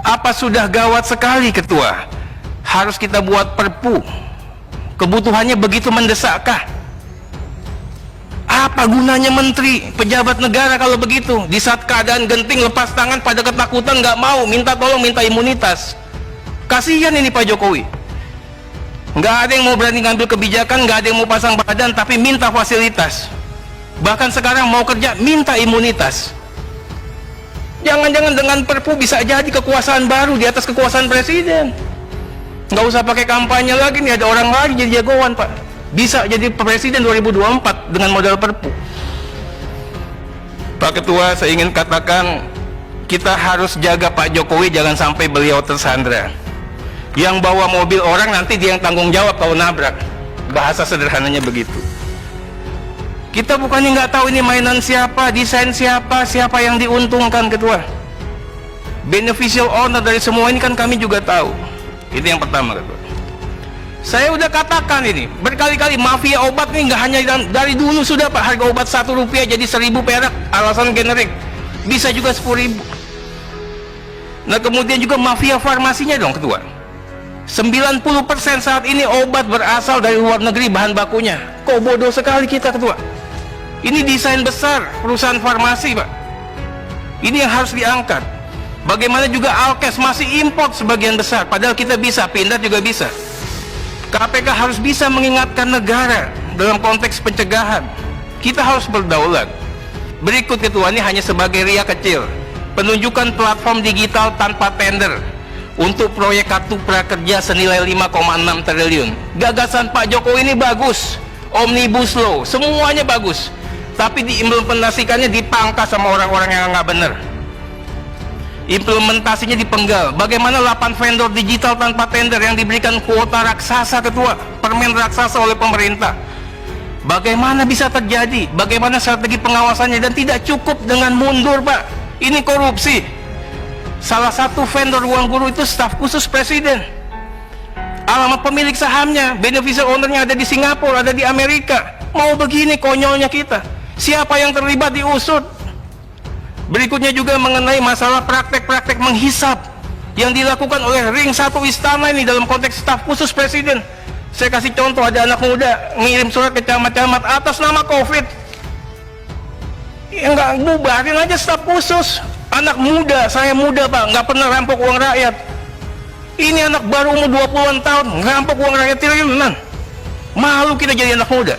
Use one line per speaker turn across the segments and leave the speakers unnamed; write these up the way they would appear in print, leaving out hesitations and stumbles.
Apa sudah gawat sekali Ketua? Harus kita buat perpu? Kebutuhannya begitu mendesakkah? Apa gunanya menteri, pejabat negara kalau begitu? Di saat keadaan genting lepas tangan pada ketakutan, nggak mau, minta tolong, minta imunitas. Kasihan ini Pak Jokowi. Nggak ada yang mau berani ngambil kebijakan, nggak ada yang mau pasang badan, tapi minta fasilitas. Bahkan sekarang mau kerja, minta imunitas. Jangan-jangan dengan perpu bisa jadi kekuasaan baru di atas kekuasaan presiden. Nggak usah pakai kampanye lagi nih, ada orang lain jadi jagoan Pak. Bisa jadi presiden 2024 dengan modal perpu. Pak Ketua, saya ingin katakan kita harus jaga Pak Jokowi jangan sampai beliau tersandra. Yang bawa mobil orang nanti dia yang tanggung jawab kalau nabrak. Bahasa sederhananya begitu. Kita bukannya nggak tahu ini mainan siapa, desain siapa, siapa yang diuntungkan Ketua. Beneficial owner dari semua ini kan kami juga tahu. Itu yang pertama Ketua. Saya udah katakan ini berkali-kali, mafia obat ini nggak hanya dari dulu sudah Pak. Harga obat Rp1 jadi 1.000 perak, alasan generik. Bisa juga 10.000. Nah kemudian juga mafia farmasinya dong Ketua. 90% saat ini obat berasal dari luar negeri bahan bakunya. Kok bodoh sekali kita Ketua. Ini desain besar perusahaan farmasi Pak. Ini yang harus diangkat. Bagaimana juga Alkes masih import sebagian besar, padahal kita bisa, Pindad juga bisa. KPK harus bisa mengingatkan negara dalam konteks pencegahan. Kita harus berdaulat. Berikut Ketua, ini hanya sebagai ria kecil. Penunjukan platform digital tanpa tender untuk proyek kartu prakerja senilai 5,6 triliun. Gagasan Pak Jokowi ini bagus. Omnibus Law, semuanya bagus. Tapi diimplementasikannya dipangkas sama orang-orang yang nggak benar. Implementasinya dipenggal. Bagaimana 8 vendor digital tanpa tender yang diberikan kuota raksasa Ketua, permen raksasa oleh pemerintah? Bagaimana bisa terjadi? Bagaimana strategi pengawasannya? Dan tidak cukup dengan mundur Pak, ini korupsi. Salah satu vendor ruang guru itu staf khusus presiden. Alamat pemilik sahamnya, beneficial ownernya ada di Singapura, ada di Amerika. Mau begini konyolnya kita. Siapa yang terlibat diusut. Berikutnya juga mengenai masalah praktek-praktek menghisap yang dilakukan oleh ring 1 istana ini dalam konteks staf khusus presiden. Saya kasih contoh, ada anak muda ngirim surat ke camat-camat atas nama COVID. Ya nggak, bubarin aja staf khusus. Anak muda, saya muda Pak, nggak pernah rampok uang rakyat. Ini anak baru umur 20-an tahun, ngerampok uang rakyat triliunan. Malu kita jadi anak muda.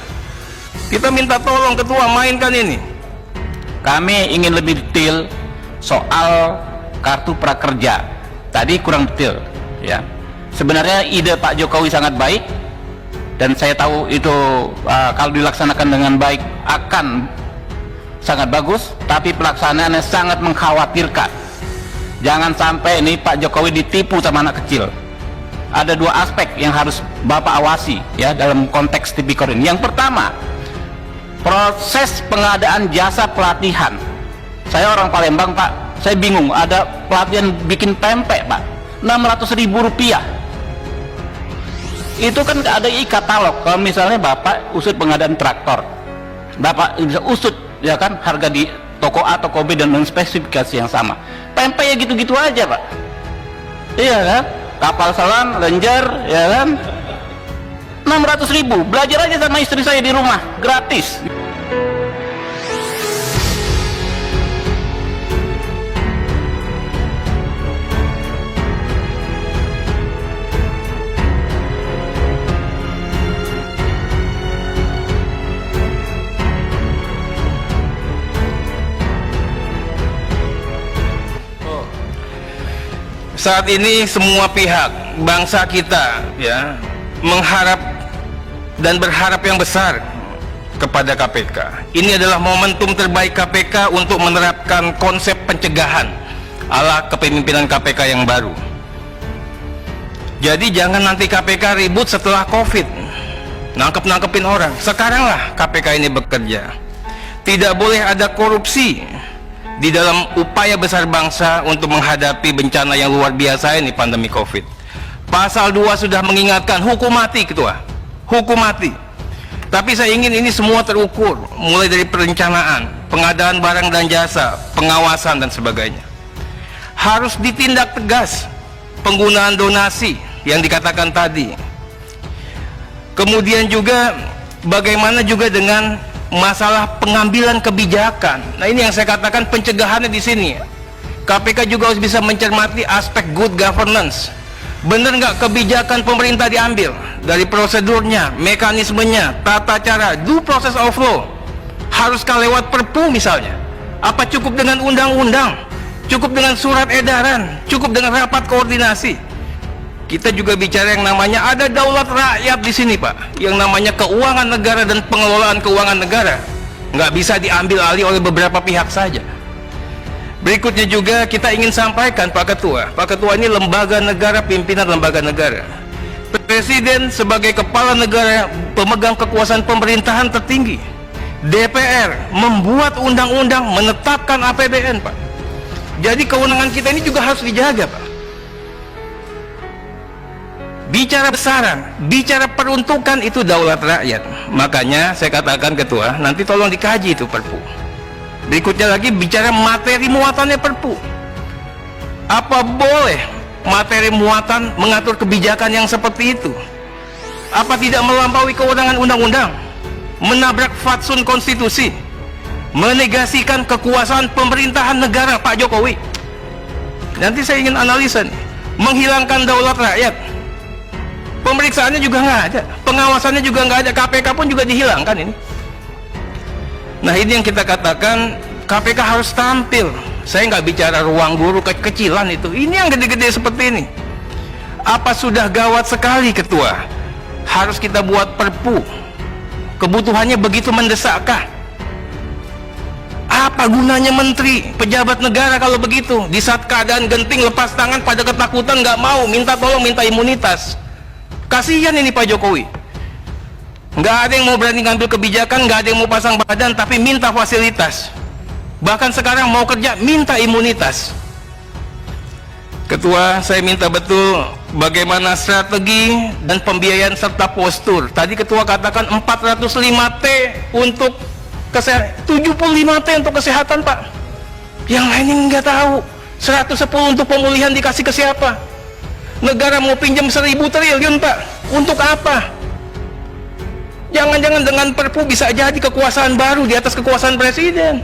Kita minta tolong Ketua, mainkan ini.
Kami ingin lebih detail soal kartu prakerja. Tadi kurang detail, ya. Sebenarnya ide Pak Jokowi sangat baik, dan saya tahu itu kalau dilaksanakan dengan baik akan sangat bagus. Tapi pelaksanaannya sangat mengkhawatirkan. Jangan sampai ini Pak Jokowi ditipu sama anak kecil. Ada 2 aspek yang harus Bapak awasi, ya, dalam konteks tipikor ini. Yang pertama, proses pengadaan jasa pelatihan. Saya orang Palembang Pak, saya bingung, ada pelatihan bikin pempek Pak, Rp600.000. Itu kan ada e-katalog. Kalau misalnya Bapak usut pengadaan traktor, Bapak bisa usut, ya kan, harga di toko A, toko B dengan spesifikasi yang sama. Pempek ya gitu-gitu aja Pak. Iya kan, kapal selam, lenjer, ya kan, 600.000. Belajar aja sama istri saya di rumah, gratis.
Saat ini semua pihak bangsa kita, ya, mengharap dan berharap yang besar kepada KPK. Ini adalah momentum terbaik KPK untuk menerapkan konsep pencegahan ala kepemimpinan KPK yang baru. Jadi jangan nanti KPK ribut setelah COVID, nangkep-nangkepin orang. Sekaranglah KPK ini bekerja. Tidak boleh ada korupsi di dalam upaya besar bangsa untuk menghadapi bencana yang luar biasa ini, pandemi COVID. Pasal 2 sudah mengingatkan hukum mati Ketua, hukum mati. Tapi saya ingin ini semua terukur, mulai dari perencanaan, pengadaan barang dan jasa, pengawasan dan sebagainya. harus ditindak tegas penggunaan donasi yang dikatakan tadi. Kemudian juga bagaimana juga dengan masalah pengambilan kebijakan. Nah, ini yang saya katakan pencegahannya di sini. KPK juga harus bisa mencermati aspek good governance. Benar nggak kebijakan pemerintah diambil dari prosedurnya, mekanismenya, tata cara, due process of law, haruskah lewat perpu misalnya? Apa cukup dengan undang-undang? Cukup dengan surat edaran? Cukup dengan rapat koordinasi? Kita juga bicara yang namanya ada daulat rakyat di sini, Pak. Yang namanya keuangan negara dan pengelolaan keuangan negara nggak bisa diambil alih oleh beberapa pihak saja. Berikutnya juga kita ingin sampaikan, Pak Ketua. Pak Ketua ini lembaga negara, pimpinan lembaga negara. Presiden sebagai kepala negara, pemegang kekuasaan pemerintahan tertinggi. DPR membuat undang-undang, menetapkan APBN, Pak. Jadi kewenangan kita ini juga harus dijaga, Pak. Bicara besaran, bicara peruntukan itu daulat rakyat. Makanya saya katakan, Ketua, nanti tolong dikaji itu perpu. Berikutnya lagi bicara materi muatannya perpu. Apa boleh materi muatan mengatur kebijakan yang seperti itu? Apa tidak melampaui kewenangan undang-undang? Menabrak fatsun konstitusi? Menegasikan kekuasaan pemerintahan negara Pak Jokowi? Nanti saya ingin analisa nih. Menghilangkan daulat rakyat. Pemeriksaannya juga nggak ada, pengawasannya juga nggak ada, KPK pun juga dihilangkan ini. Nah, ini yang kita katakan KPK harus tampil. Saya nggak bicara ruang guru kecilan itu. Ini yang gede-gede seperti ini. Apa sudah gawat sekali, Ketua? Harus kita buat perpu. Kebutuhannya begitu mendesakkah? Apa gunanya menteri, pejabat negara kalau begitu? Di saat keadaan genting lepas tangan pada ketakutan nggak mau, minta tolong, minta imunitas. Kasihan ini Pak Jokowi. Nggak ada yang mau berani ngambil kebijakan, nggak ada yang mau pasang badan, tapi minta fasilitas. Bahkan sekarang mau kerja, minta imunitas. Ketua, saya minta betul bagaimana strategi dan pembiayaan serta postur. Tadi Ketua katakan 405T untuk kesehatan, 75T untuk kesehatan, Pak. Yang lain ini nggak tahu. 110 untuk pemulihan dikasih ke siapa? Negara mau pinjam 1.000 triliun, Pak. Untuk apa? Jangan-jangan dengan perpu bisa jadi kekuasaan baru di atas kekuasaan presiden.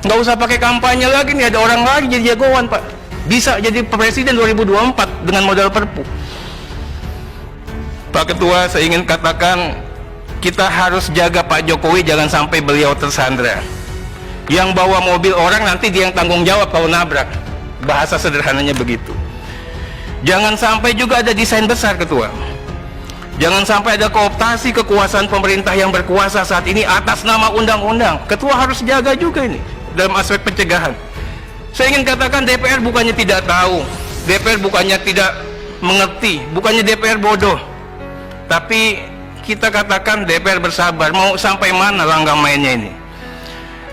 Nggak usah pakai kampanye lagi nih, ada orang lagi jadi jagoan, Pak. Bisa jadi presiden 2024 dengan modal perpu. Pak Ketua, saya ingin katakan kita harus jaga Pak Jokowi jangan sampai beliau tersandra. Yang bawa mobil orang nanti dia yang tanggung jawab kalau nabrak. Bahasa sederhananya begitu. Jangan sampai juga ada desain besar, Ketua. Jangan sampai ada kooptasi kekuasaan pemerintah yang berkuasa saat ini atas nama undang-undang. Ketua harus jaga juga ini dalam aspek pencegahan. Saya ingin katakan DPR bukannya tidak tahu, DPR bukannya tidak mengerti, bukannya DPR bodoh. Tapi kita katakan DPR bersabar, mau sampai mana langkah mainnya ini.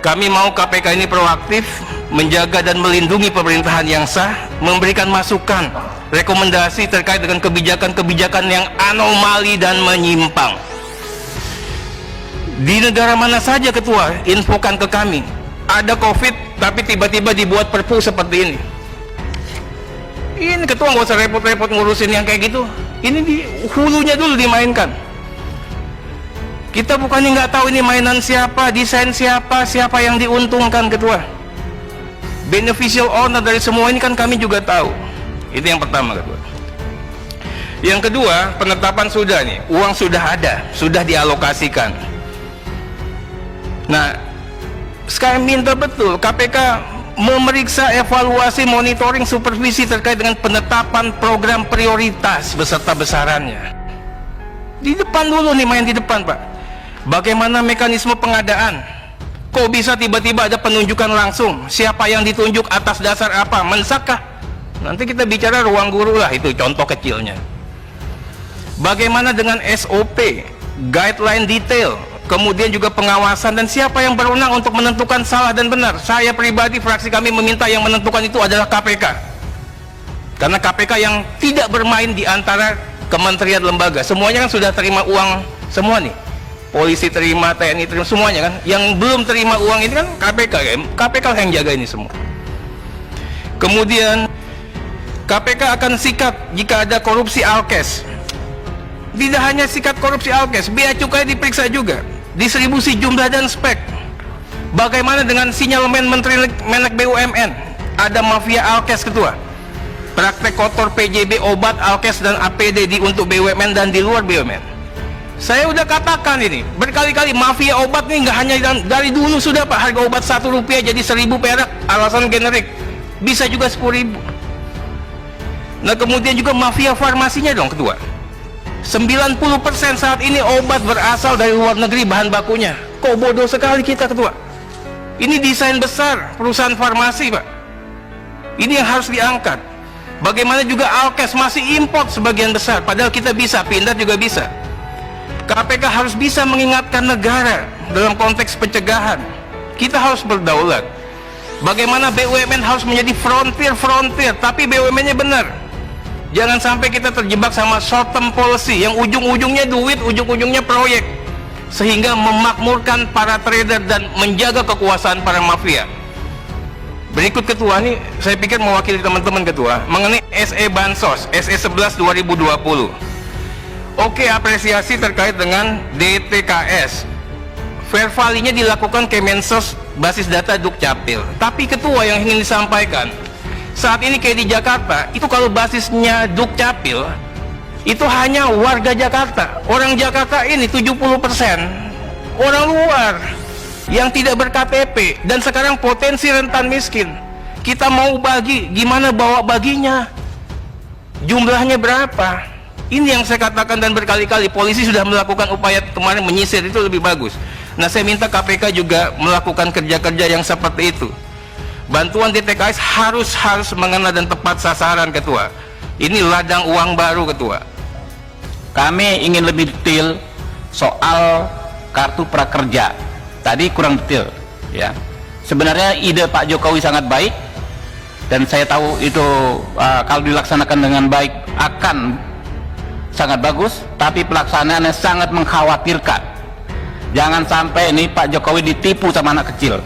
Kami mau KPK ini proaktif, menjaga dan melindungi pemerintahan yang sah, memberikan masukan, rekomendasi terkait dengan kebijakan-kebijakan yang anomali dan menyimpang. Di negara mana saja, Ketua, infokan ke kami. Ada COVID, tapi tiba-tiba dibuat perpu seperti ini. Ini Ketua nggak usah repot-repot ngurusin yang kayak gitu. Ini di hulunya dulu dimainkan. Kita bukannya nggak tahu ini mainan siapa, desain siapa, siapa yang diuntungkan, Ketua. Beneficial owner dari semua ini kan kami juga tahu. Itu yang pertama, Ketua. Yang kedua, penetapan sudah nih, uang sudah ada, sudah dialokasikan. Nah, sekarang minta betul KPK memeriksa evaluasi, monitoring, supervisi terkait dengan penetapan program prioritas beserta besarannya. Di depan dulu nih, main di depan, Pak. Bagaimana mekanisme pengadaan? Kok bisa tiba-tiba ada penunjukan langsung? Siapa yang ditunjuk atas dasar apa? Mensakkah? Nanti kita bicara ruang guru lah, itu contoh kecilnya. Bagaimana dengan SOP, guideline detail, kemudian juga pengawasan, dan siapa yang berwenang untuk menentukan salah dan benar? Saya pribadi, fraksi kami meminta yang menentukan itu adalah KPK. Karena KPK yang tidak bermain di antara kementerian lembaga. Semuanya kan sudah terima uang semua nih. Polisi terima, TNI terima, semuanya kan. Yang belum terima uang ini kan KPK, KPK yang jaga ini semua. Kemudian KPK akan sikat jika ada korupsi alkes. Tidak hanya sikat korupsi alkes, bea cukai diperiksa juga, distribusi jumlah dan spek. Bagaimana dengan sinyalemen Menteri Menek BUMN? Ada mafia alkes ketua. Praktek kotor PJB, obat, alkes dan APD untuk BUMN dan di luar BUMN. Saya udah katakan ini berkali-kali, mafia obat nih nggak hanya dari dulu sudah Pak, harga obat Rp1 jadi 1.000 perak, alasan generik, bisa juga 10.000. Nah kemudian juga mafia farmasinya dong ketua. 90% saat ini obat berasal dari luar negeri bahan bakunya. Kok bodoh sekali kita ketua. Ini desain besar perusahaan farmasi Pak. Ini yang harus diangkat. Bagaimana juga alkes masih import sebagian besar, padahal kita bisa, Pindad juga bisa. KPK harus bisa mengingatkan negara dalam konteks pencegahan. Kita harus berdaulat. Bagaimana BUMN harus menjadi frontier, tapi BUMN-nya benar. Jangan sampai kita terjebak sama short term policy yang ujung-ujungnya duit, ujung-ujungnya proyek, sehingga memakmurkan para trader dan menjaga kekuasaan para mafia. Berikut ketua nih, saya pikir mewakili teman-teman ketua mengenai SE Bansos, SE 11 2020. Oke, apresiasi terkait dengan DTKS. Fair value-nya dilakukan Kemensos basis data Dukcapil. Tapi ketua, yang ingin disampaikan, saat ini kayak di Jakarta, itu kalau basisnya Dukcapil, itu hanya warga Jakarta. Orang Jakarta ini 70% orang luar yang tidak ber-KTP, dan sekarang potensi rentan miskin. Kita mau bagi, gimana bawa baginya? Jumlahnya berapa? Ini yang saya katakan, dan berkali-kali polisi sudah melakukan upaya kemarin menyisir, itu lebih bagus. Nah saya minta KPK juga melakukan kerja-kerja yang seperti itu. Bantuan DTKS harus mengena dan tepat sasaran ketua. Ini ladang uang baru ketua.
Kami ingin lebih detail soal kartu prakerja. Tadi kurang detail ya. Sebenarnya ide Pak Jokowi sangat baik, dan saya tahu itu kalau dilaksanakan dengan baik akan sangat bagus, tapi pelaksanaannya sangat mengkhawatirkan. Jangan sampai ini Pak Jokowi ditipu sama anak kecil.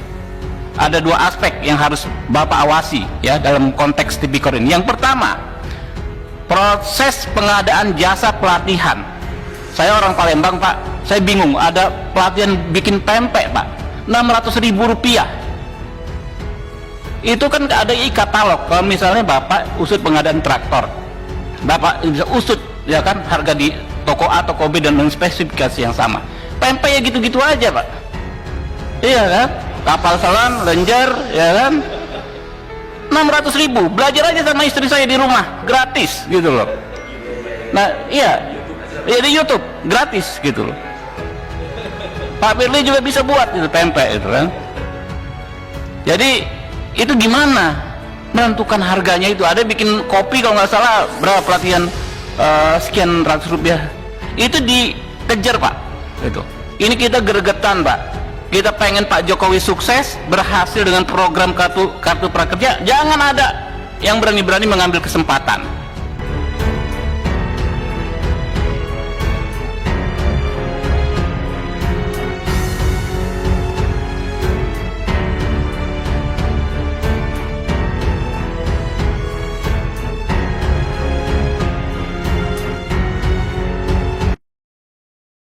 Ada dua aspek yang harus Bapak awasi ya dalam konteks tipikor ini. Yang pertama, proses pengadaan jasa pelatihan. Saya orang Palembang Pak, saya bingung, ada pelatihan bikin pempek Pak, Rp600.000. Itu kan ada e-katalog. Kalau misalnya Bapak usut pengadaan traktor, Bapak bisa usut ya kan harga di toko A, toko B dengan spesifikasi yang sama. Pempek ya gitu-gitu aja Pak. Iya kan? Kapal selam, lenjer, ya kan? 600.000, belajar aja sama istri saya di rumah, gratis gitu loh. Nah iya, di YouTube gratis gitu loh. Pak Firly juga bisa buat itu pempek itu kan. Jadi itu gimana menentukan harganya? Itu ada bikin kopi kalau nggak salah berapa pelatihan sekian ratus rupiah, itu dikejar Pak. Itu ini kita gregetan Pak. Kita pengen Pak Jokowi sukses, berhasil dengan program kartu prakerja. Jangan ada yang berani-berani mengambil kesempatan.